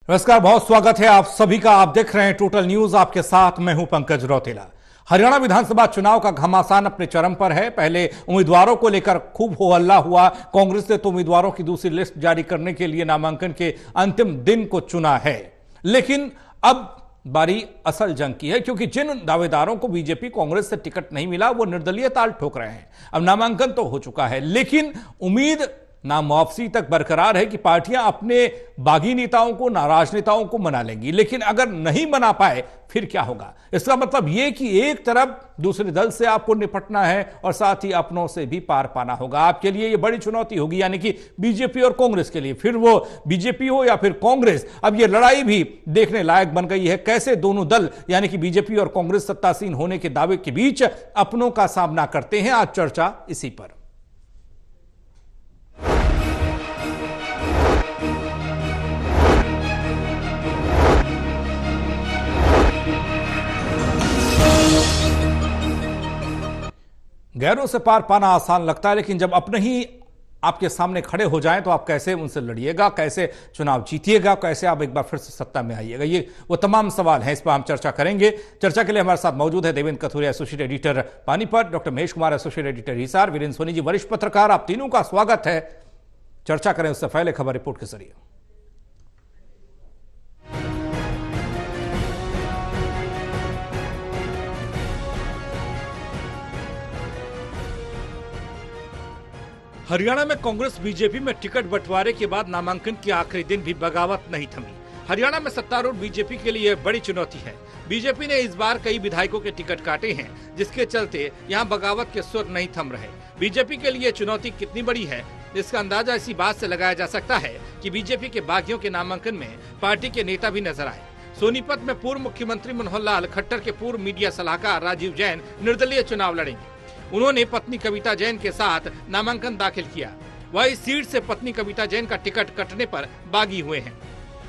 नमस्कार, बहुत स्वागत है आप सभी का। आप देख रहे हैं टोटल न्यूज, आपके साथ मैं हूं पंकज रौतेला। हरियाणा विधानसभा चुनाव का घमासान अपने चरम पर है। पहले उम्मीदवारों को लेकर खूब हो हल्ला हुआ। कांग्रेस ने तो उम्मीदवारों की दूसरी लिस्ट जारी करने के लिए नामांकन के अंतिम दिन को चुना है, लेकिन अब बारी असल जंग की है, क्योंकि जिन दावेदारों को बीजेपी कांग्रेस से टिकट नहीं मिला वो निर्दलीय ताल ठोक रहे हैं। अब नामांकन तो हो चुका है, लेकिन उम्मीद नामुआवसी तक बरकरार है कि पार्टियां अपने बागी नेताओं को, नाराज नेताओं को मना लेंगी। लेकिन अगर नहीं मना पाए फिर क्या होगा? इसका मतलब यह कि एक तरफ दूसरे दल से आपको निपटना है और साथ ही अपनों से भी पार पाना होगा। आपके लिए यह बड़ी चुनौती होगी, यानी कि बीजेपी और कांग्रेस के लिए। फिर वो बीजेपी हो या फिर कांग्रेस, अब यह लड़ाई भी देखने लायक बन गई है। कैसे दोनों दल यानी कि बीजेपी और कांग्रेस सत्तासीन होने के दावे के बीच अपनों का सामना करते हैं। आज चर्चा इसी पर। गैरों से पार पाना आसान लगता है, लेकिन जब अपने ही आपके सामने खड़े हो जाएं तो आप कैसे उनसे लड़िएगा, कैसे चुनाव जीतिएगा, कैसे आप एक बार फिर से सत्ता में आइएगा? ये वो तमाम सवाल हैं, इस पर हम चर्चा करेंगे। चर्चा के लिए हमारे साथ मौजूद है Devendra Kathuria, associate editor Panipat, doctor Mahesh Kumar, associate editor Hisar, Virendra Soni ji, वरिष्ठ पत्रकार। आप तीनों का स्वागत है। चर्चा करें उससे पहले खबर रिपोर्ट के जरिए। हरियाणा में कांग्रेस बीजेपी में टिकट बंटवारे के बाद नामांकन के आखिरी दिन भी बगावत नहीं थमी। हरियाणा में सत्तारूढ़ बीजेपी के लिए बड़ी चुनौती है। बीजेपी ने इस बार कई विधायकों के टिकट काटे हैं, जिसके चलते यहां बगावत के सुर नहीं थम रहे। बीजेपी के लिए चुनौती कितनी बड़ी है, इसका अंदाजा इसी बात से लगाया जा सकता है कि बीजेपी के बागियों के नामांकन में पार्टी के नेता भी नजर आए। सोनीपत में पूर्व मुख्यमंत्री मनोहर लाल खट्टर के पूर्व मीडिया सलाहकार राजीव जैन निर्दलीय चुनाव लड़ेंगे। उन्होंने पत्नी कविता जैन के साथ नामांकन दाखिल किया। वह इस सीट से पत्नी कविता जैन का टिकट कटने पर बागी हुए हैं।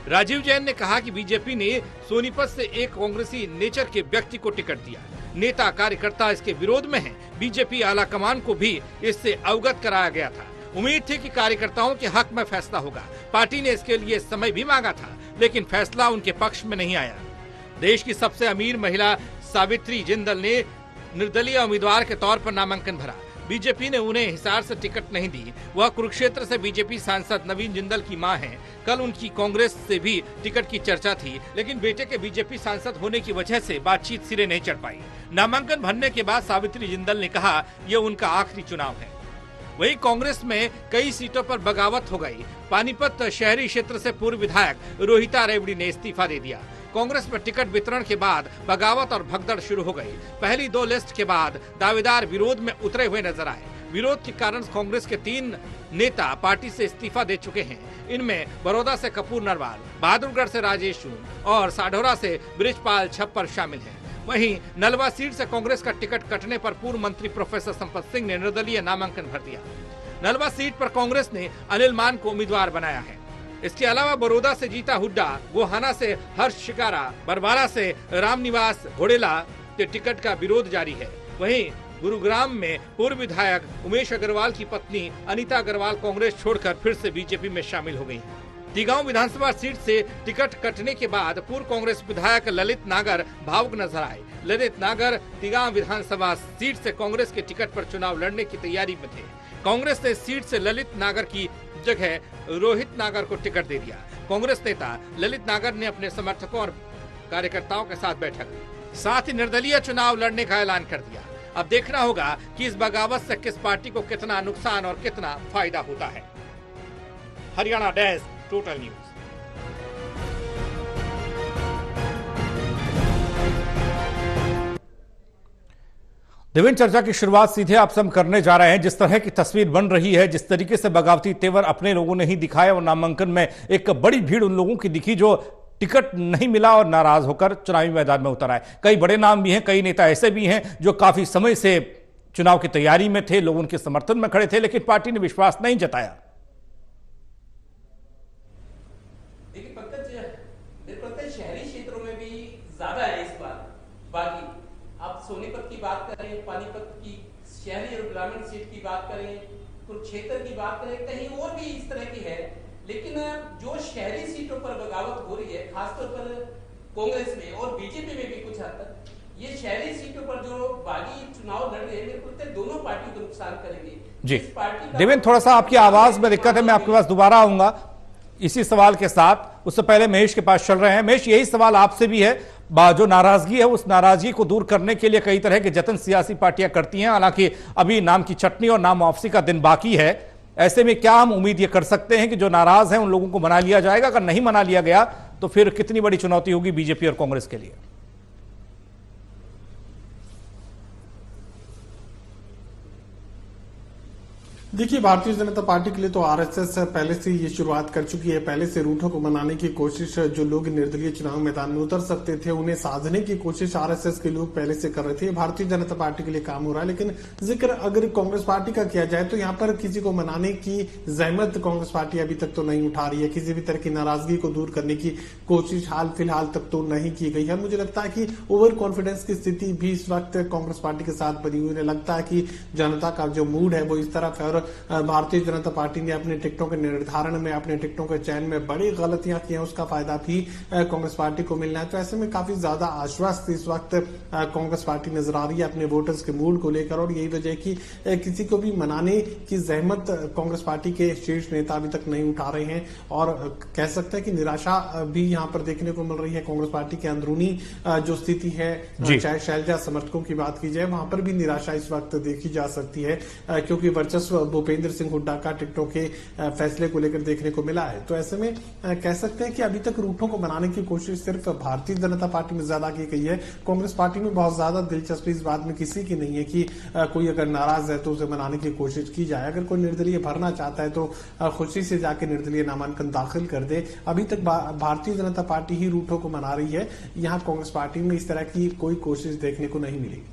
राजीव जैन ने कहा कि बीजेपी ने सोनीपत से एक कांग्रेसी नेचर के व्यक्ति को टिकट दिया। नेता कार्यकर्ता इसके विरोध में हैं। बीजेपी आला कमान को भी इससे अवगत कराया गया था। उम्मीद थी कि कार्यकर्ताओं के हक में फैसला होगा। पार्टी ने इसके लिए समय भी मांगा था, लेकिन फैसला उनके पक्ष में नहीं आया। देश की सबसे अमीर महिला सावित्री जिंदल ने निर्दलीय उम्मीदवार के तौर पर नामांकन भरा। बीजेपी ने उन्हें हिसार से टिकट नहीं दी। वह कुरुक्षेत्र से बीजेपी सांसद नवीन जिंदल की मां हैं। कल उनकी कांग्रेस से भी टिकट की चर्चा थी, लेकिन बेटे के बीजेपी सांसद होने की वजह से बातचीत सिरे नहीं चढ़ पाई। नामांकन भरने के बाद सावित्री जिंदल ने कहा ये उनका आखिरी चुनाव है। वहीं कांग्रेस में कई सीटों पर बगावत हो गई। पानीपत शहरी क्षेत्र से पूर्व विधायक रोहिता रेवड़ी ने इस्तीफा दे दिया। कांग्रेस में टिकट वितरण के बाद बगावत और भगदड़ शुरू हो गई। पहली दो लिस्ट के बाद दावेदार विरोध में उतरे हुए नजर आए। विरोध के कारण कांग्रेस के 3 नेता पार्टी से इस्तीफा दे चुके हैं। इनमें बड़ौदा से कपूर नरवाल, बहादुरगढ़ से राजेश जून और साढौरा से बृजपाल छप्पर शामिल हैं। वहीं नलवा सीट से कांग्रेस का टिकट कटने पर पूर्व मंत्री प्रोफेसर संपत सिंह ने निर्दलीय नामांकन भर दिया। नलवा सीट पर कांग्रेस ने अनिल मान को उम्मीदवार बनाया है। इसके अलावा बड़ौदा से जीता हुड्डा, गोहाना से हर्ष शिकारा, बरवाला से रामनिवास घोड़ेला के टिकट का विरोध जारी है। वहीं गुरुग्राम में पूर्व विधायक उमेश अग्रवाल की पत्नी अनीता अग्रवाल कांग्रेस छोड़कर फिर से बीजेपी में शामिल हो गई हैं। तिगांव विधानसभा सीट से टिकट कटने के बाद पूर्व कांग्रेस विधायक ललित नागर भावुक नजर आए। ललित नागर तिगांव विधानसभा सीट से कांग्रेस के टिकट पर चुनाव लड़ने की तैयारी में थे। कांग्रेस ने सीट से ललित नागर की जगह रोहित नागर को टिकट दे दिया। कांग्रेस नेता ललित नागर ने अपने समर्थकों और कार्यकर्ताओं के साथ बैठक की, साथ ही निर्दलीय चुनाव लड़ने का ऐलान कर दिया। अब देखना होगा कि इस बगावत से किस पार्टी को कितना नुकसान और कितना फायदा होता है। Haryana desk total news. Devendra, चर्चा की शुरुआत सीधे आपसे हम करने जा रहे हैं। जिस तरह की तस्वीर बन रही है, जिस तरीके से बगावती तेवर अपने लोगों ने ही दिखाया और नामांकन में एक बड़ी भीड़ उन लोगों की दिखी जो टिकट नहीं मिला और नाराज होकर चुनावी मैदान में उतर आए। कई बड़े नाम भी हैं, कई नेता ऐसे भी हैं जो काफी समय से चुनाव की तैयारी में थे, लोग उनके समर्थन में खड़े थे, लेकिन पार्टी ने विश्वास नहीं जताया। देखिए पंकज, मेरे को लगता है शहरी क्षेत्रों में भी ज्यादा है इस बार बागी। आप सोनीपत की बात करें, पानीपत की शहरी और ग्रामीण सीट की बात करें, कुरुक्षेत्र की बात करें, कहीं और भी इस तरह की है। लेकिन जो शहरी सीटों पर बगावत हो रही है खासतौर पर कांग्रेस में और बीजेपी में भी कुछ हद तक ये शहरी सीटों पर जो बागी चुनाव लड़ रहे हैं, मेरे को लगता है दोनों पार्टियों को नुकसान करेंगे। जी पार्टी देवेंद्र, थोड़ा सा आपकी आवाज में दिक्कत है, मैं आपके पास दोबारा आऊंगा इसी सवाल के साथ। उससे पहले महेश के पास चल रहे हैं। महेश, यही सवाल आपसे भी है। जो नाराजगी है उस नाराजगी को दूर करने के लिए कई तरह के जतन सियासी पार्टियां करती हैं, हालांकि अभी नाम की चटनी और नाम वापसी का दिन बाकी है। ऐसे में क्या हम उम्मीद ये कर सकते हैं कि जो नाराज हैं उन लोगों को मना लिया जाएगा? अगर नहीं मना लिया गया तो फिर कितनी बड़ी चुनौती होगी बीजेपी और कांग्रेस के लिए? देखिए, भारतीय जनता पार्टी के लिए तो आरएसएस पहले से ये शुरुआत कर चुकी है। पहले से रूठों को मनाने की कोशिश, जो लोग निर्दलीय चुनाव मैदान में उतर सकते थे उन्हें साधने की कोशिश आरएसएस के लोग पहले से कर रहे थे। भारतीय जनता पार्टी के लिए काम हो रहा है। लेकिन जिक्र अगर कांग्रेस पार्टी का किया जाए तो यहाँ पर किसी को मनाने की जहमत कांग्रेस पार्टी अभी तक तो नहीं उठा रही है। किसी भी तरह की नाराजगी को दूर करने की कोशिश हाल फिलहाल तक तो नहीं की गई है। मुझे लगता है कि ओवर कॉन्फिडेंस की स्थिति भी इस वक्त कांग्रेस पार्टी के साथ बनी हुई है। लगता है कि जनता का जो मूड है वो इस तरफ है और भारतीय जनता पार्टी ने अपने टिकटों के निर्धारण में, अपने टिकटों के चयन में बड़ी गलतियां की हैं, उसका फायदा भी कांग्रेस पार्टी को मिलना है। तो ऐसे में काफी ज्यादा आश्वस्त इस वक्त कांग्रेस पार्टी नजर आ रही है अपने वोटर्स के मूड को लेकर। और यही वजह कि किसी को भी मनाने की जहमत कांग्रेस पार्टी के शीर्ष नेता अभी तक नहीं उठा रहे हैं। और कह सकते हैं कि निराशा भी यहाँ पर देखने को मिल रही है। कांग्रेस पार्टी के अंदरूनी जो स्थिति है, चाहे शैलजा समर्थकों की बात की जाए, वहां पर भी निराशा इस वक्त देखी जा सकती है, क्योंकि वर्चस्व भूपेंद्र सिंह हुड्डा का टिकटों के फैसले को लेकर देखने को मिला है। तो ऐसे में कह सकते हैं कि अभी तक रूठों को बनाने की कोशिश सिर्फ भारतीय जनता पार्टी में ज्यादा की गई है। कांग्रेस पार्टी में बहुत ज्यादा दिलचस्पी इस बात में किसी की नहीं है कि कोई अगर नाराज है तो उसे मनाने की कोशिश की जाए। अगर कोई निर्दलीय भरना चाहता है तो खुशी से जाके निर्दलीय नामांकन दाखिल कर दे। अभी तक भारतीय जनता पार्टी ही रूठों को मना रही है। यहाँ कांग्रेस पार्टी में इस तरह की कोई कोशिश देखने को नहीं मिली।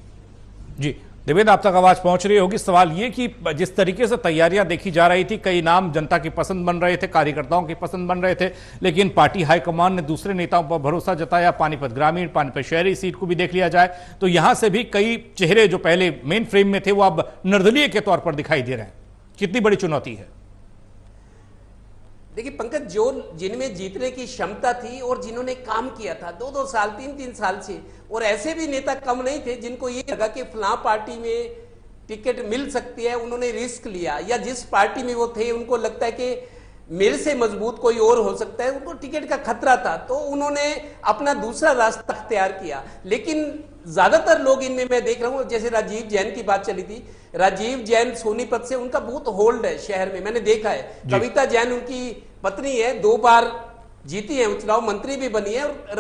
जी देवेंद्र, आप तक आवाज पहुंच रही होगी। सवाल ये कि जिस तरीके से तैयारियां देखी जा रही थी, कई नाम जनता की पसंद बन रहे थे, कार्यकर्ताओं की पसंद बन रहे थे, लेकिन पार्टी हाईकमान ने दूसरे नेताओं पर भरोसा जताया। पानीपत ग्रामीण, पानीपत शहरी सीट को भी देख लिया जाए तो यहां से भी कई चेहरे जो पहले मेन फ्रेम में थे वो अब निर्दलीय के तौर पर दिखाई दे रहे हैं। कितनी बड़ी चुनौती है? देखिए पंकज, जो जिनमें जीतने की क्षमता थी और जिन्होंने काम किया था 2-2 साल 3-3 साल से, और ऐसे भी नेता कम नहीं थे जिनको ये लगा कि फलां पार्टी में टिकट मिल सकती है, उन्होंने रिस्क लिया। या जिस पार्टी में वो थे उनको लगता है कि मेरे से मजबूत कोई और हो सकता है, उनको टिकट का खतरा था, तो उन्होंने अपना दूसरा रास्ता अख्तियार किया। लेकिन ज्यादातर लोग इनमें मैं देख रहा हूं, जैसे राजीव जैन की बात चली थी, राजीव जैन सोनीपत से, उनका बहुत होल्ड है शहर में, मैंने देखा है। कविता जैन उनकी पत्नी है, 2 बार जीती है चुनाव, मंत्री भी बनी है। और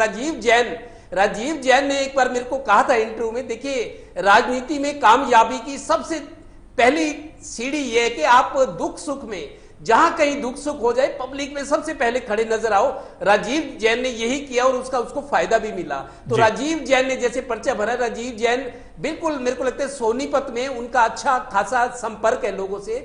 राजीव जैन ने एक बार मेरे को कहा था इंटरव्यू में, देखिए राजनीति में कामयाबी की सबसे पहली सीढ़ी यह है कि आप दुख सुख में, जहां कहीं दुख सुख हो जाए, पब्लिक में सबसे पहले खड़े नजर आओ। राजीव जैन ने यही किया और उसको फायदा भी मिला। तो राजीव जैन ने जैसे पर्चा भरा, राजीव जैन बिल्कुल मेरे को लगता है सोनीपत में उनका अच्छा खासा संपर्क है लोगों से,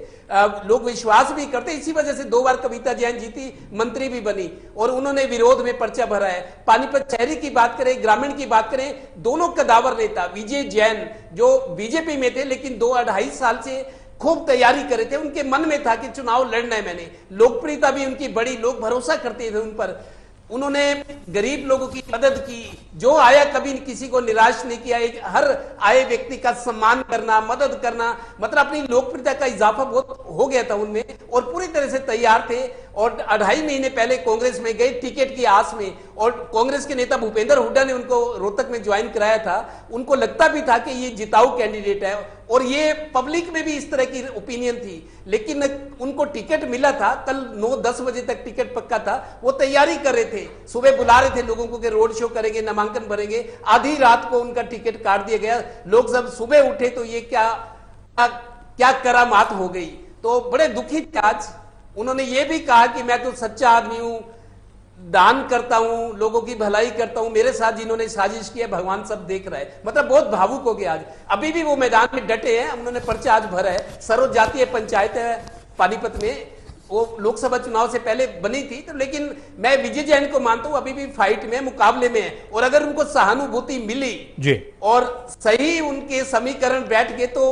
लोग विश्वास भी करते, इसी वजह से 2 बार कविता जैन जीती, मंत्री भी बनी, और उन्होंने विरोध में पर्चा भरा है। पानीपत शहरी की बात करें, ग्रामीण की बात करें, दोनों कदावर नेता विजय जैन जो बीजेपी में थे लेकिन 2-2.5 साल से खूब तैयारी करे थे, उनके मन में था कि चुनाव लड़ना है मैंने, लोकप्रियता भी उनकी बड़ी, लोग भरोसा करते थे उन पर। उन्होंने गरीब लोगों की मदद की, जो आया कभी किसी को निराश नहीं किया, एक हर आए व्यक्ति का सम्मान करना, मदद करना, मतलब अपनी लोकप्रियता का इजाफा बहुत हो गया था उनमें, और पूरी तरह से तैयार थे। और 2.5 महीने पहले कांग्रेस में गए टिकट की आस में, और कांग्रेस के नेता भूपेंद्र हुड्डा ने उनको रोहतक में ज्वाइन कराया था। उनको लगता भी था कि ये जिताऊ कैंडिडेट है, और ये पब्लिक में भी इस तरह की ओपिनियन थी, लेकिन उनको टिकट मिला था। कल 9-10 बजे तक टिकट पक्का था, वो तैयारी कर रहे थे, सुबह बुला रहे थे लोगों को कि रोड शो करेंगे, नामांकन भरेंगे। आधी रात को उनका टिकट काट दिया गया। लोग जब सुबह उठे तो ये क्या करामात हो गई, तो बड़े दुखी थे आज। उन्होंने ये भी कहा कि मैं तो सच्चा आदमी हूं, दान करता हूं, लोगों की भलाई करता हूं, मेरे साथ जिन्होंने साजिश की है भगवान सब देख रहा है। मतलब बहुत भावुक हो गया आज। अभी भी वो मैदान में डटे हैं, उन्होंने पर्चा आज भरा है। सर्व जातीय पंचायत है पानीपत में, वो लोकसभा चुनाव से पहले बनी थी, तो लेकिन मैं विजय जैन को मानता हूं अभी भी फाइट में, मुकाबले में है। और अगर उनको सहानुभूति मिली जी और सही उनके समीकरण बैठ गए तो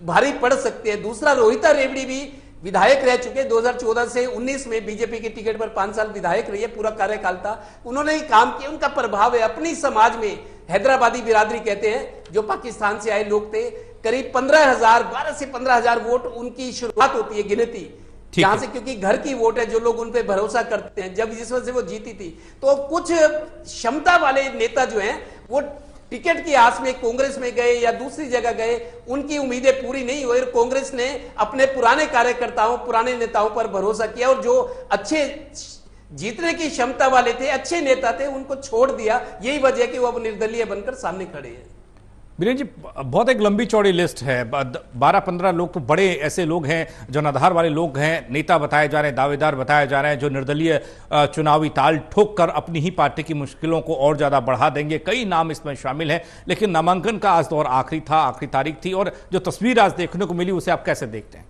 भारी पड़ सकते हैं। दूसरा, रोहिता रेवड़ी भी विधायक रह चुके, 2014 से 19 में बीजेपी के टिकट पर 5 साल विधायक रही है, पूरा कार्यकाल था, उन्होंने ही काम किया, उनका प्रभाव है अपनी समाज में। हैदराबादी बिरादरी कहते हैं, जो पाकिस्तान से आए लोग थे, करीब 12 से 15,000 वोट उनकी शुरुआत होती है गिनती, जहां से, क्योंकि घर की वोट है, जो लोग उन पे भरोसा करते हैं। जब जिस वजह से वो जीती थी, तो कुछ क्षमता वाले नेता जो हैं वो टिकट की आस में कांग्रेस में गए या दूसरी जगह गए, उनकी उम्मीदें पूरी नहीं हुई और कांग्रेस ने अपने पुराने कार्यकर्ताओं, पुराने नेताओं पर भरोसा किया और जो अच्छे जीतने की क्षमता वाले थे, अच्छे नेता थे, उनको छोड़ दिया। यही वजह है कि वो अब निर्दलीय बनकर सामने खड़े हैं। बीरेन जी, बहुत एक लंबी चौड़ी लिस्ट है, 12-15 लोग तो बड़े ऐसे लोग हैं, जनाधार वाले लोग हैं, नेता बताए जा रहे हैं, दावेदार बताए जा रहे हैं, जो निर्दलीय चुनावी ताल ठोक कर अपनी ही पार्टी की मुश्किलों को और ज्यादा बढ़ा देंगे। कई नाम इसमें शामिल हैं, लेकिन नामांकन का आज दौर आखिरी था, आखिरी तारीख थी, और जो तस्वीर आज देखने को मिली उसे आप कैसे देखते हैं?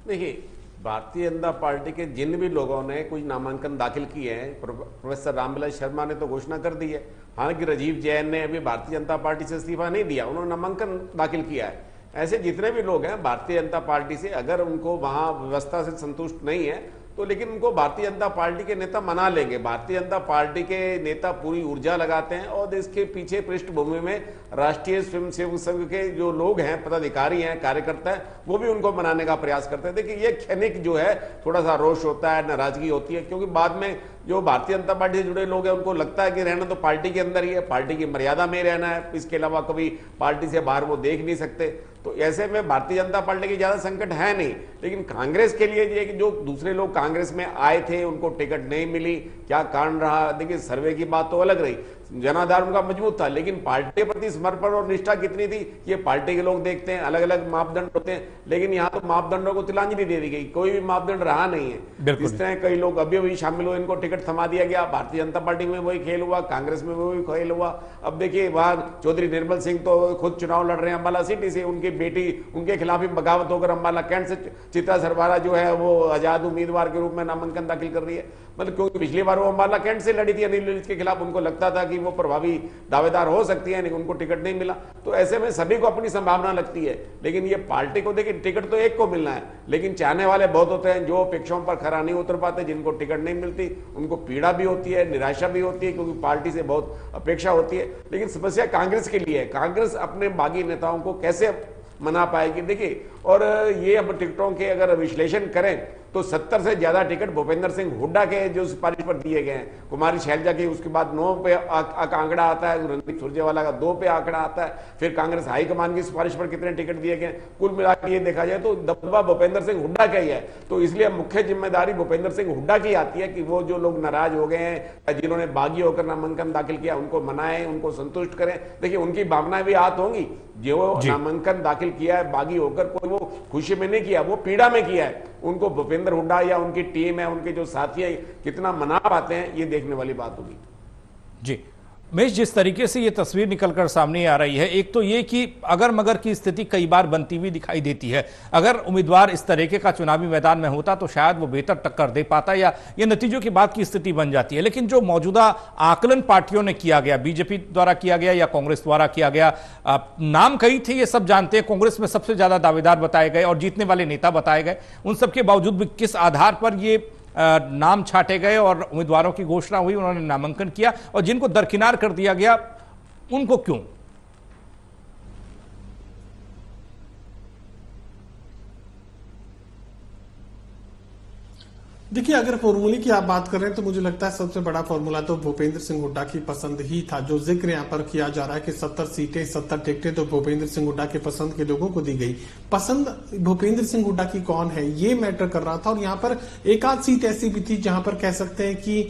देखिए, भारतीय जनता पार्टी के जिन भी लोगों ने कुछ नामांकन दाखिल किए हैं, प्रोफेसर रामविलास शर्मा ने तो घोषणा कर दी है, हालांकि राजीव जैन ने अभी भारतीय जनता पार्टी से इस्तीफा नहीं दिया, उन्होंने नामांकन दाखिल किया है। ऐसे जितने भी लोग हैं भारतीय जनता पार्टी से, अगर उनको वहां व्यवस्था से संतुष्ट नहीं है तो लेकिन उनको भारतीय जनता पार्टी के नेता मना लेंगे। भारतीय जनता पार्टी के नेता पूरी ऊर्जा लगाते हैं और इसके पीछे पृष्ठभूमि में राष्ट्रीय स्वयंसेवक संघ के जो लोग हैं, पदाधिकारी हैं, कार्यकर्ता हैं, वो भी उनको मनाने का प्रयास करते हैं। देखिए, ये क्षणिक जो है थोड़ा सा रोष होता है, नाराजगी होती है, क्योंकि बाद में जो भारतीय जनता पार्टी से जुड़े लोग हैं उनको लगता है कि रहना तो पार्टी के अंदर ही है, पार्टी की मर्यादा में रहना है, इसके अलावा कभी पार्टी से बाहर वो देख नहीं सकते। तो ऐसे में भारतीय जनता पार्टी की ज्यादा संकट है नहीं, लेकिन कांग्रेस के लिए ये कि जो दूसरे लोग कांग्रेस में आए थे उनको टिकट नहीं मिली, क्या कारण रहा? देखिए, सर्वे की बात तो अलग रही, जनाधार उनका मजबूत था, लेकिन पार्टी के प्रति समर्पण और निष्ठा कितनी थी ये पार्टी के लोग देखते हैं। अलग अलग मापदंड होते हैं, लेकिन यहाँ तो मापदंडों को तिलांजलि दे दी गई, कोई भी मापदंड रहा नहीं है। इस तरह कई लोग अभी अभी शामिल हुए, इनको टिकट थमा दिया गया। भारतीय जनता पार्टी में वही खेल हुआ, कांग्रेस में वही खेल हुआ। अब देखिए, वहां चौधरी निर्मल सिंह तो खुद चुनाव लड़ रहे हैं अम्बाला सिटी से, उनकी बेटी, उनके खिलाफ भी बगावत होकर अम्बाला कैंट से चित्रा सरवारा जो है वो आजाद उम्मीदवार के रूप में नामांकन दाखिल कर रही है। मतलब क्योंकि पिछली बार वो अम्बाला कैंट से लड़ी थी अनिल ललित के खिलाफ, उनको लगता था कि वो प्रभावी दावेदार हो सकती है, लेकिन उनको टिकट नहीं मिला। तो ऐसे में सभी को अपनी संभावना लगती है, लेकिन ये पार्टी को देखिए, टिकट तो एक को मिलना है, लेकिन चाहने वाले बहुत होते हैं जो अपेक्षाओं पर खरा नहीं उतर पाते। जिनको टिकट नहीं मिलती उनको पीड़ा भी होती है, निराशा भी होती है, क्योंकि पार्टी से बहुत अपेक्षा होती है। लेकिन समस्या कांग्रेस के लिए है, कांग्रेस अपने बागी नेताओं को कैसे मना पाएगी? देखिए, और ये अब टिकटों के अगर विश्लेषण करें तो 70 से ज्यादा टिकट भूपेंद्र सिंह हुड्डा के जो सिफारिश पर दिए गए हैं, कुमारी शैलजा के, उसके बाद 9 पे आंकड़ा आता है, रणदीप सुरजेवाला का 2 पे आंकड़ा आता है, फिर कांग्रेस हाईकमान की सिफारिश पर कितने टिकट दिए गए। कुल मिलाकर ये देखा जाए तो दबदबा भूपेंद्र सिंह हुड्डा का ही है। तो इसलिए मुख्य जिम्मेदारी भूपेंद्र सिंह हुड्डा की आती है कि वो जो लोग नाराज हो गए हैं, जिन्होंने बागी होकर नामांकन दाखिल किया, उनको मनाएं, उनको संतुष्ट करें। देखिए, उनकी भावनाएं भी आहत होंगी। जो नामांकन दाखिल किया है बागी होकर, कोई वो खुशी में नहीं किया, वो पीड़ा में किया है। उनको भूपेंद्र हुड्डा या उनकी टीम है, उनके जो साथी है, कितना मना पाते हैं, ये देखने वाली बात होगी। जी महेश, जिस तरीके से ये तस्वीर निकलकर सामने आ रही है, एक तो ये कि अगर मगर की स्थिति कई बार बनती हुई दिखाई देती है। अगर उम्मीदवार इस तरीके का चुनावी मैदान में होता तो शायद वो बेहतर टक्कर दे पाता, या ये नतीजों की बात की स्थिति बन जाती है। लेकिन जो मौजूदा आकलन पार्टियों ने किया गया, बीजेपी द्वारा किया गया या कांग्रेस द्वारा किया गया, नाम कई थे ये सब जानते हैं, कांग्रेस में सबसे ज्यादा दावेदार बताए गए और जीतने वाले नेता बताए गए, उन सबके बावजूद भी किस आधार पर ये नाम छाटे गए और उम्मीदवारों की घोषणा हुई, उन्होंने नामांकन किया, और जिनको दरकिनार कर दिया गया उनको क्यों? देखिए, अगर फॉर्मूले की आप बात कर रहे हैं तो मुझे लगता है सबसे बड़ा फॉर्मूला तो भूपेंद्र सिंह हुड्डा की पसंद ही था। जो जिक्र यहाँ पर किया जा रहा है कि 70 सीटें 70 टिकटें तो भूपेंद्र सिंह हुड्डा के पसंद के लोगों को दी गई। पसंद भूपेंद्र सिंह हुड्डा की कौन है ये मैटर कर रहा था। और यहाँ पर एक आध सीट ऐसी भी थी जहां पर कह सकते हैं कि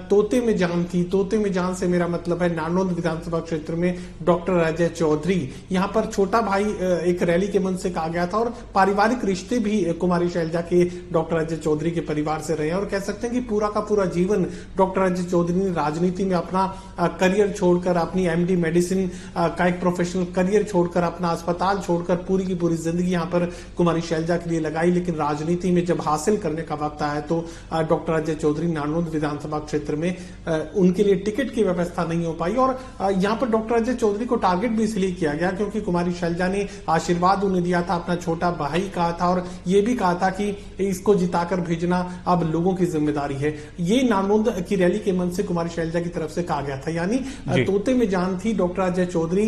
तोते में जान थी। तोते में जान से मेरा मतलब है नानौंद विधानसभा क्षेत्र में डॉक्टर अजय चौधरी, यहाँ पर छोटा भाई एक रैली के मंच से कहा गया था, और पारिवारिक रिश्ते भी कुमारी शैलजा के डॉक्टर अजय चौधरी के परिवार से रहे हैं और कह सकते हैं कि पूरा का पूरा जीवन डॉक्टर अजय चौधरी ने राजनीति में अपना करियर छोड़कर, अपनी एमडी मेडिसिन का एक प्रोफेशनल करियर छोड़कर, अपना अस्पताल छोड़कर पूरी की पूरी जिंदगी यहाँ पर कुमारी शैलजा के लिए लगाई। लेकिन राजनीति में जब हासिल करने का वक्त आया तो डॉक्टर अजय चौधरी नारनौंद विधानसभा क्षेत्र में उनके लिए टिकट की व्यवस्था नहीं हो पाई। और यहाँ पर डॉक्टर अजय चौधरी को टारगेट भी इसलिए किया गया क्योंकि कुमारी शैलजा ने आशीर्वाद उन्हें दिया था, अपना छोटा भाई कहा था और ये भी कहा था कि इसको जिताकर भेजना अब लोगों की जिम्मेदारी है। ये नारनौंद की रैली के मन से कुमारी शैलजा की तरफ से कहा गया था। यानी तोते में जान थी, डॉक्टर अजय चौधरी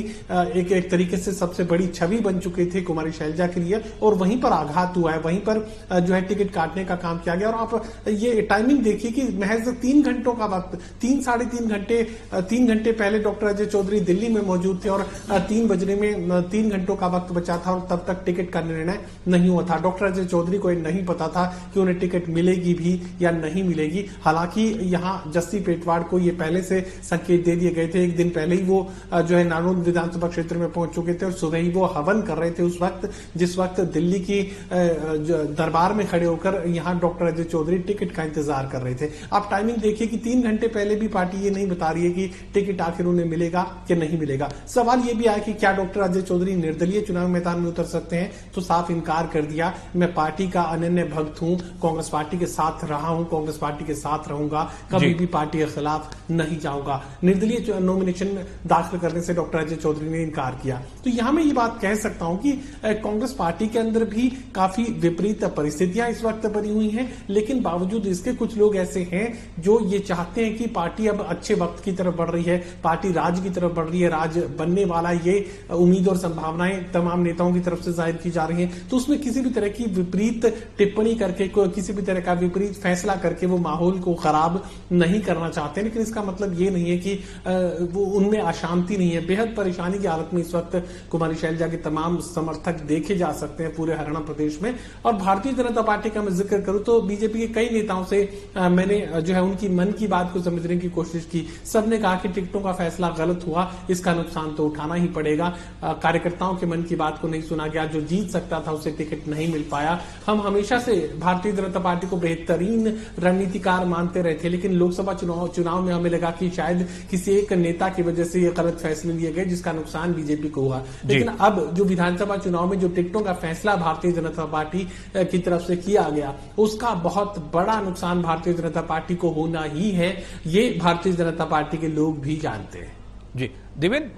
एक तरीके से सबसे बड़ी छवि बन चुके थे कुमारी शैलजा के लिए और वहीं पर आघात हुआ है, वहीं पर जो है टिकट काटने का काम किया गया। और आप ये टाइमिंग देखिए कि महज 3 घंटों का वक्त, 3 घंटे पहले डॉक्टर अजय चौधरी दिल्ली में मौजूद थे और 3 बजने में 3 घंटों का वक्त बचा था और तब तक टिकट का निर्णय नहीं हुआ था। डॉक्टर अजय चौधरी को नहीं पता था कि उन्हें टिकट मिलेगी भी या नहीं मिलेगी। हालांकि यहां जस्सी पेटवाड़ को ये पहले से संकेत दे दिए गए थे, एक दिन पहले ही वो जो है नारनौंद विधानसभा क्षेत्र में पहुंच चुके थे और सुबह ही वो हवन कर रहे थे उस वक्त जिस वक्त दिल्ली की दरबार में खड़े होकर यहां डॉक्टर अजय चौधरी टिकट का इंतजार कर रहे थे। आप टाइमिंग देखिए कि 3 घंटे पहले भी पार्टी ये नहीं बता रही है कि टिकट आखिर उन्हें मिलेगा कि नहीं मिलेगा। सवाल ये भी आया कि क्या डॉक्टर अजय चौधरी निर्दलीय चुनाव मैदान में उतर सकते हैं, तो साफ इनकार कर दिया। मैं पार्टी का अनन्य भक्त हूं, कांग्रेस पार्टी के साथ रहा हूं, कांग्रेस पार्टी के साथ रहूंगा, कभी भी पार्टी के खिलाफ नहीं जाऊंगा। निर्दलीय नॉमिनेशन दाखिल करने से डॉक्टर अजय चौधरी ने इनकार किया। तो यहां मैं ये बात कह सकता हूं कि कांग्रेस पार्टी के अंदर भी काफी विपरीत परिस्थितियां इस वक्त बनी हुई हैं, लेकिन बावजूद इसके कुछ लोग ऐसे हैं जो ये चाहते हैं कि पार्टी अब अच्छे वक्त की तरफ बढ़ रही है, पार्टी राज की तरफ बढ़ रही है, राज बनने वाला, ये उम्मीद और संभावनाएं तमाम नेताओं की तरफ से जाहिर की जा रही हैं। तो उसमें किसी भी तरह की विपरीत टिप्पणी करके, किसी भी तरह का विपरीत फैसला करके वो माहौल को खराब नहीं करना चाहते। लेकिन इसका मतलब ये नहीं है कि वो उनमें अशांति नहीं है। बेहद परेशानी की हालत में इस वक्त कुमारी शैलजा के तमाम समर्थक देखे जा सकते हैं पूरे हरियाणा प्रदेश में। और भारतीय जनता पार्टी का मैं जिक्र करूं तो बीजेपी के कई नेताओं से मैंने जो है उनकी मन की बात को समझने की कोशिश की। सबने कहा कि टिकटों का फैसला गलत हुआ, इसका नुकसान तो उठाना ही पड़ेगा। कार्यकर्ताओं के मन की बात को नहीं सुना गया, जो जीत सकता था उसे टिकट नहीं मिल पाया। हम हमेशा से भारतीय जनता पार्टी को बेहतरीन रणनीतिकार मानते रहे थे, लेकिन लोकसभा चुनाव में हमें लगा कि शायद किसी एक नेता की वजह से ये गलत फैसले लिए गए जिसका नुकसान बीजेपी को हुआ। लेकिन अब जो विधानसभा चुनाव में जो टिकटों का फैसला भारतीय जनता पार्टी की तरफ से किया गया, उसका बहुत बड़ा नुकसान भारतीय जनता पार्टी को होना ही है। ये भारतीय जनता पार्टी के लोग भी जानते हैं। जी देवेंद्र,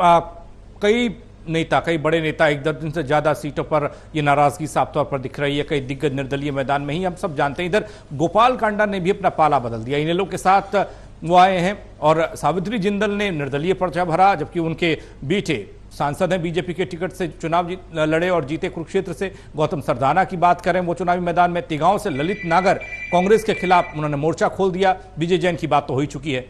कई बड़े नेता, एक दर्जन से ज्यादा सीटों पर ये नाराजगी साफ तौर पर दिख रही है। कई दिग्गज निर्दलीय मैदान में ही, हम सब जानते हैं। इधर गोपाल कांडा ने भी अपना पाला बदल दिया, इन लोगों के साथ वो आए हैं और सावित्री जिंदल ने निर्दलीय पर्चा भरा, जबकि उनके बेटे सांसद हैं, बीजेपी के टिकट से चुनाव लड़े और जीते कुरुक्षेत्र से। गौतम सरदाना की बात करें, वो चुनावी मैदान में। तिगांव से ललित नागर कांग्रेस के खिलाफ उन्होंने मोर्चा खोल दिया। विजय जैन की बात तो हो ही चुकी है।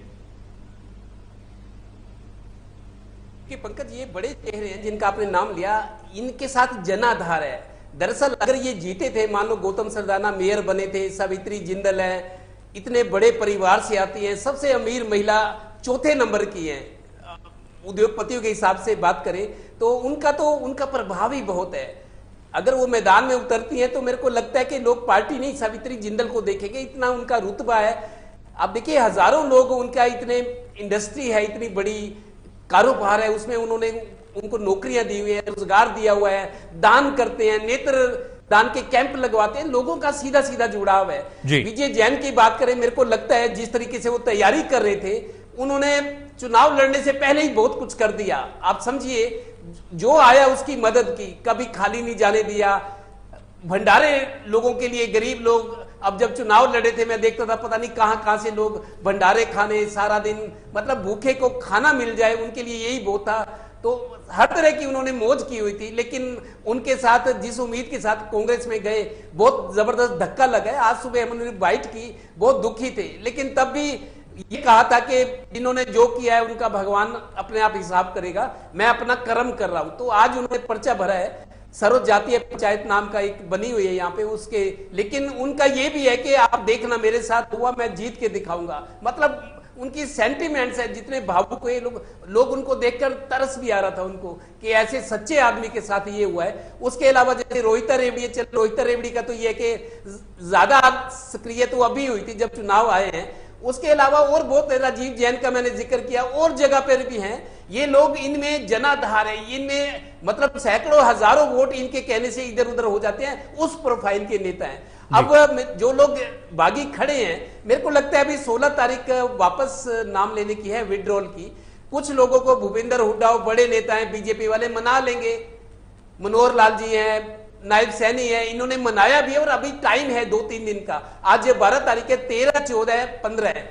कि पंकज, ये बड़े चेहरे हैं जिनका आपने नाम लिया, इनके साथ जनाधार है। दरअसल अगर ये जीते थे, मान लो गौतम सरदाना मेयर बने थे, सावित्री जिंदल है, इतने बड़े परिवार से आती है, सबसे अमीर महिला 4थे नंबर की है, उद्योगपतियों के हिसाब से बात करें तो उनका प्रभाव ही बहुत है। अगर वो मैदान में उतरती हैं तो मेरे को लगता है कि लोग पार्टी नहीं सावित्री जिंदल को देखेंगे, इतना उनका रुतबा है। आप देखिए, हजारों लोग उनका, इतने इंडस्ट्री है, इतनी बड़ी कारोबार है, उसमें उन्होंने उनको नौकरियां दी हुई है, रोजगार दिया हुआ है, दान करते हैं, नेत्र दान के कैंप लगवाते हैं, लोगों का सीधा सीधा जुड़ाव है। विजय जैन की बात करें, मेरे को लगता है जिस तरीके से वो तैयारी कर रहे थे, उन्होंने चुनाव लड़ने से पहले ही बहुत कुछ कर दिया। आप समझिए, जो आया उसकी मदद की, कभी खाली नहीं जाने दिया। भंडारे लोगों के लिए, गरीब लोग, अब जब चुनाव लड़े थे मैं देखता था पता नहीं कहां से लोग भंडारे खाने, सारा दिन, मतलब भूखे को खाना मिल जाए, उनके लिए यही बहुत था। तो हर तरह की उन्होंने मौज की हुई थी। लेकिन उनके साथ जिस उम्मीद के साथ कांग्रेस में गए, बहुत जबरदस्त धक्का लगा है। आज सुबह हमने बाइट की, बहुत दुखी थे, लेकिन तब भी ये कहा था कि इन्होंने जो किया है उनका भगवान अपने आप हिसाब करेगा, मैं अपना कर्म कर रहा हूं। तो आज उन्होंने पर्चा भरा है, सर्व जातीय पंचायत नाम का एक बनी हुई है यहाँ पे उसके। लेकिन उनका ये भी है कि आप देखना मेरे साथ हुआ, मैं जीत के दिखाऊंगा। मतलब उनकी सेंटिमेंट्स है, जितने भावुक हुए लोग उनको देखकर तरस भी आ रहा था उनको कि ऐसे सच्चे आदमी के साथ ये हुआ है। उसके अलावा जैसे रोहिता रेवड़ी, चल रोहिता रेवड़ी का तो ये कि ज्यादा सक्रिय तो अभी हुई थी जब चुनाव आए हैं। उसके अलावा और बहुत, राजीव जैन का मैंने जिक्र किया, और जगह पर भी हैं ये लोग, इनमें जनाधार है, इनमें मतलब सैकड़ों हजारों वोट इनके कहने से इधर उधर हो जाते हैं, उस प्रोफाइल के नेता हैं। अब जो लोग बागी खड़े हैं, मेरे को लगता है अभी 16 तारीख वापस नाम लेने की है, विड्रॉल की। कुछ लोगों को भूपेंद्र हुड्डा, बड़े नेता हैं बीजेपी वाले, मना लेंगे। मनोहर लाल जी हैं, नायब सैनी है, इन्होंने मनाया भी है, और अभी टाइम है 2-3 दिन का। आज 12 तारीख है, 13, 14, 15 है,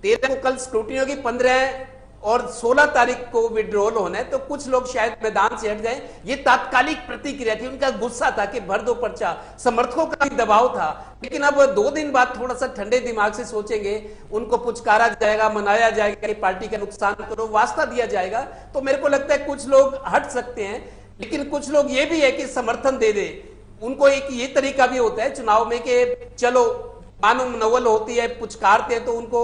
13 को कल स्क्रूटनी होगी, 15 है और 16 तारीख को विड्रॉल होना है। तो कुछ लोग शायद मैदान से हट गए। ये तात्कालिक प्रतिक्रिया थी, उनका गुस्सा था कि भर दो पर्चा, समर्थकों का भी दबाव था। लेकिन अब 2 दिन बाद थोड़ा सा ठंडे दिमाग से सोचेंगे, उनको पुचकारा जाएगा, मनाया जाएगा कि पार्टी का नुकसान करो, वास्ता दिया जाएगा, तो मेरे को लगता है कुछ लोग हट सकते हैं। लेकिन कुछ लोग ये भी है कि समर्थन दे दे। उनको एक ये तरीका भी होता है चुनाव में कि चलो मानो मनोवल होती है, पुचकारते हैं तो उनको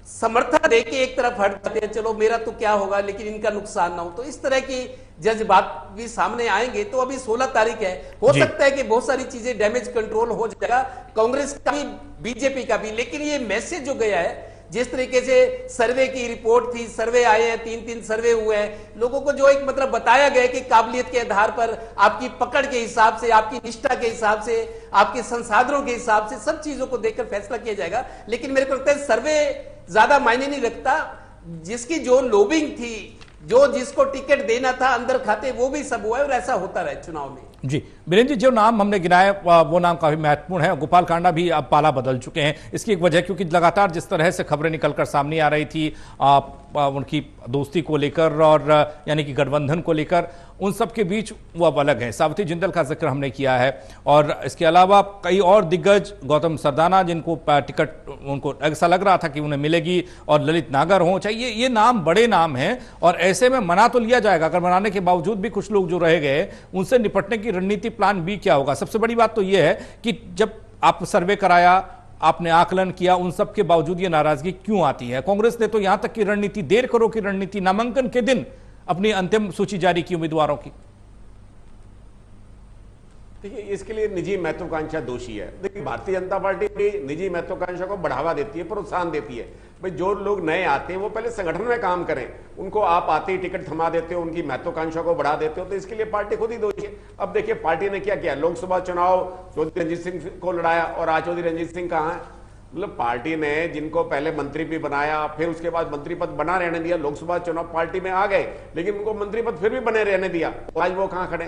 समर्थन देके एक तरफ हट जाते हैं, चलो मेरा तो क्या होगा लेकिन इनका नुकसान ना हो। तो इस तरह की जज्बात भी सामने आएंगे। तो अभी 16 तारीख है, हो सकता है कि बहुत सारी चीजें डैमेज कंट्रोल हो जाएगा, कांग्रेस का भी, बीजेपी का भी। लेकिन ये मैसेज जो गया है, जिस तरीके से सर्वे की रिपोर्ट थी, सर्वे आए हैं, 3-3 सर्वे हुए हैं, लोगों को जो एक मतलब बताया गया कि काबिलियत के आधार पर, आपकी पकड़ के हिसाब से, आपकी निष्ठा के हिसाब से, आपके संसाधनों के हिसाब से, सब चीजों को देखकर फैसला किया जाएगा। लेकिन मेरे को लगता है सर्वे ज्यादा मायने नहीं रखता। जिसकी जो लोबिंग थी, जो जिसको टिकट देना था अंदर खाते, वो भी सब हुआ है, और ऐसा होता रहे चुनाव में। जी बीरेंद्र जी, जो नाम हमने गिनाए वो नाम काफी महत्वपूर्ण है। गोपाल कांडा भी अब पाला बदल चुके हैं। इसकी एक वजह, क्योंकि लगातार जिस तरह से खबरें निकलकर सामने आ रही थी उनकी दोस्ती को लेकर और यानी कि गठबंधन को लेकर, उन सब के बीच वो अब अलग हैं। सावित्री जिंदल का जिक्र हमने किया है, और इसके अलावा कई और दिग्गज, गौतम सरदाना जिनको टिकट उनको ऐसा लग रहा था कि उन्हें मिलेगी, और ललित नागर हो, चाहिए ये नाम बड़े नाम हैं। और ऐसे में मना तो लिया जाएगा, अगर मनाने के बावजूद भी कुछ लोग जो रह गए, उनसे निपटने की रणनीति प्लान बी क्या होगा? सबसे बड़ी बात तो यह है कि जब आप सर्वे कराया, आपने आकलन किया, उन सब के बावजूद ये नाराजगी क्यों आती है? कांग्रेस ने तो यहां तक की रणनीति, देर करो की रणनीति, नामांकन के दिन अपनी अंतिम सूची जारी की उम्मीदवारों की। देखिए, इसके लिए निजी महत्वाकांक्षा दोषी है। देखिए, भारतीय जनता पार्टी भी निजी महत्वाकांक्षा को बढ़ावा देती है, प्रोत्साहन देती है। भाई जो लोग नए आते हैं वो पहले संगठन में काम करें, उनको आप आते ही टिकट थमा देते हो, उनकी महत्वाकांक्षा को बढ़ा देते हो, तो इसके लिए पार्टी खुद ही दोषी है। अब देखिए पार्टी ने क्या किया, लोकसभा चुनाव चौधरी रंजीत सिंह को लड़ाया, और आज चौधरी रंजीत सिंह कहां है? मतलब पार्टी ने जिनको पहले मंत्री भी बनाया, फिर उसके बाद मंत्री पद बना रहने दिया, लोकसभा चुनाव पार्टी में आ गए, लेकिन उनको मंत्री पद फिर भी बने रहने दिया, आज वो कहां खड़े?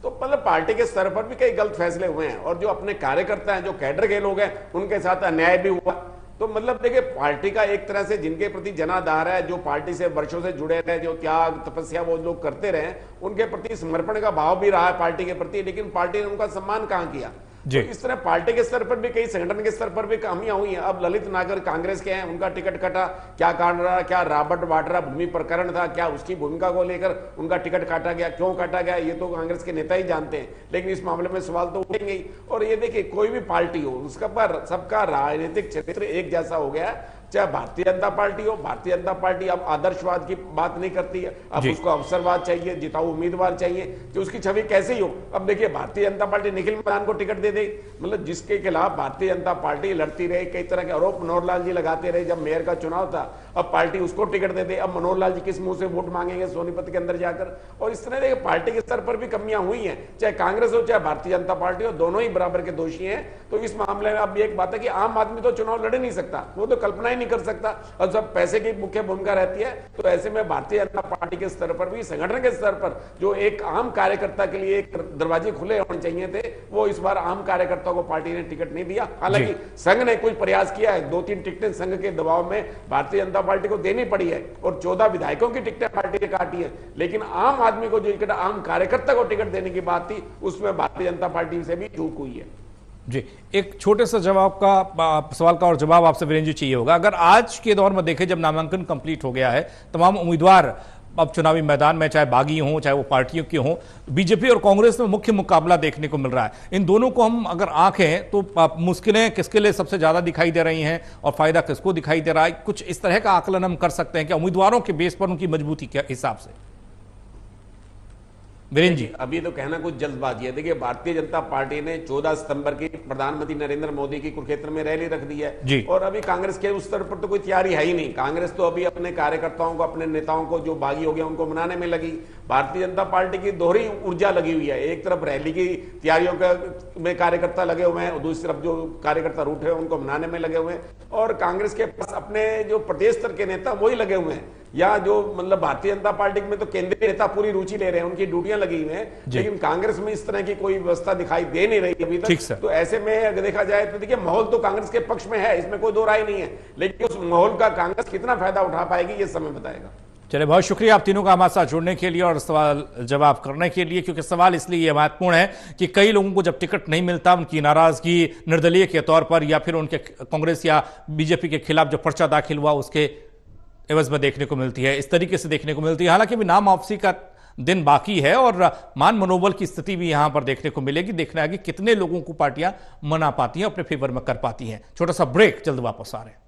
तो मतलब पार्टी के स्तर पर भी कई गलत फैसले हुए हैं, और जो अपने कार्यकर्ता हैं, जो कैडर के लोग हैं, उनके साथ अन्याय भी हुआ। तो मतलब देखिए, पार्टी का एक तरह से जिनके प्रति जनाधार है, जो पार्टी से वर्षों से जुड़े रहे, जो त्याग तपस्या वो लोग करते रहे, उनके प्रति समर्पण का भाव भी रहा है पार्टी के प्रति, लेकिन पार्टी ने उनका सम्मान कहां किया? तो इस तरह पार्टी के स्तर पर भी, कई संगठन के स्तर पर भी कमियां हुई हैं। अब ललित नागर कांग्रेस के हैं, उनका टिकट कटा, क्या कारण रहा? क्या रॉबर्ट वाड्रा भूमि प्रकरण था, क्या उसकी भूमिका को लेकर उनका टिकट काटा गया? क्यों काटा गया ये तो कांग्रेस के नेता ही जानते हैं, लेकिन इस मामले में सवाल तो उठेंगे ही। और ये देखिए, कोई भी पार्टी हो, उसका पर सबका राजनीतिक चरित्र एक जैसा हो गया है, चाहे भारतीय जनता पार्टी हो। भारतीय जनता पार्टी अब आदर्शवाद की बात नहीं करती है, अब उसको अवसरवाद चाहिए, जिताऊ उम्मीदवार चाहिए, कि उसकी छवि कैसे ही हो। अब देखिए, भारतीय जनता पार्टी निखिल मैदान को टिकट दे दे, मतलब जिसके खिलाफ भारतीय जनता पार्टी लड़ती रही, कई तरह के आरोप मनोहर लाल जी लगाते रहे जब मेयर का चुनाव था, अब पार्टी उसको टिकट दे दे। अब मनोहर लाल जी किस मुंह से वोट मांगेंगे सोनीपत के अंदर जाकर? और इस तरह देखिए, पार्टी के स्तर पर भी कमियां हुई हैं, चाहे कांग्रेस हो चाहे भारतीय जनता पार्टी हो, दोनों ही बराबर के दोषी हैं। तो इस मामले में अब एक बात है कि आम आदमी तो चुनाव लड़ नहीं सकता, वो तो कल्पना ही नहीं कर सकता, और जब पैसे की मुख्य भूमिका रहती है, तो ऐसे में भारतीय जनता पार्टी के स्तर पर भी, संगठन के स्तर पर जो एक आम कार्यकर्ता के लिए एक दरवाजे खुले होने चाहिए थे, वो इस बार आम कार्यकर्ताओं को पार्टी ने टिकट नहीं दिया। हालांकि संघ ने कुछ प्रयास किया है, 2-3 टिकटें संघ के दबाव में भारतीय जनता पार्टी को देनी पड़ी है, और 14 विधायकों की टिकटें पार्टी ने काटी है, लेकिन आम आदमी को जो टिकट, आम कार्यकर्ता को टिकट देने की बात थी, उसमें भारतीय जनता पार्टी से भी चूक हुई है। जी, एक छोटे से सवाल का और जवाब आपसे वीरेंद्र जी चाहिए होगा। अगर आज के दौर में देखें, जब नामांकन कंप्लीट हो गया है, तमाम उम्मीदवार अब चुनावी मैदान में, चाहे बागी हों चाहे वो पार्टियों के हों, बीजेपी और कांग्रेस में मुख्य मुकाबला देखने को मिल रहा है। इन दोनों को हम अगर आंखें तो मुश्किलें किसके लिए सबसे ज्यादा दिखाई दे रही हैं और फायदा किसको दिखाई दे रहा है, कुछ इस तरह का आकलन हम कर सकते हैं कि उम्मीदवारों के बेस पर उनकी मजबूती के हिसाब से? वीरेंद्र जी, अभी तो कहना कुछ जल्दबाजी है। देखिए, भारतीय जनता पार्टी ने 14 सितंबर की प्रधानमंत्री नरेंद्र मोदी की कुरुक्षेत्र में रैली रख दी है और अभी कांग्रेस के उस स्तर पर तो कोई तैयारी है ही नहीं। कांग्रेस तो अभी अपने कार्यकर्ताओं को, अपने नेताओं को जो बागी हो गया उनको मनाने में लगी। भारतीय जनता पार्टी की दोहरी ऊर्जा लगी हुई है। एक तरफ रैली की तैयारियों में कार्यकर्ता लगे हुए हैं और दूसरी तरफ जो कार्यकर्ता रूठे हैं उनको मनाने में लगे हुए हैं, और कांग्रेस के पास अपने जो प्रदेश स्तर के नेता वही लगे हुए हैं, या जो मतलब भारतीय जनता पार्टी में तो केंद्रीय नेता पूरी रुचि ले रहे हैं, उनकी ड्यूटियां लगी हुई हैं, लेकिन कांग्रेस में इस तरह की कोई व्यवस्था दिखाई दे नहीं रही अभी तक। तो ऐसे में अगर देखा जाए तो देखिए, माहौल तो कांग्रेस के पक्ष में है, इसमें कोई दो राय नहीं है, लेकिन उस माहौल का कांग्रेस कितना फायदा उठा पाएगी ये समय बताएगा। चलिए, बहुत शुक्रिया आप तीनों का हमारे साथ जुड़ने के लिए और सवाल जवाब करने के लिए, क्योंकि सवाल इसलिए महत्वपूर्ण है कि कई लोगों को जब टिकट नहीं मिलता, उनकी नाराजगी निर्दलीय के तौर पर या फिर उनके कांग्रेस या बीजेपी के खिलाफ जो पर्चा दाखिल हुआ उसके एवज में देखने को मिलती है, इस तरीके से देखने को मिलती है। हालांकि अभी नाम वापसी का दिन बाकी है और मान मनोबल की स्थिति भी यहां पर देखने को मिलेगी। देखना है कि कितने लोगों को पार्टियां मना पाती हैं, अपने फेवर में कर पाती हैं। छोटा सा ब्रेक, जल्द वापस आ रहे हैं।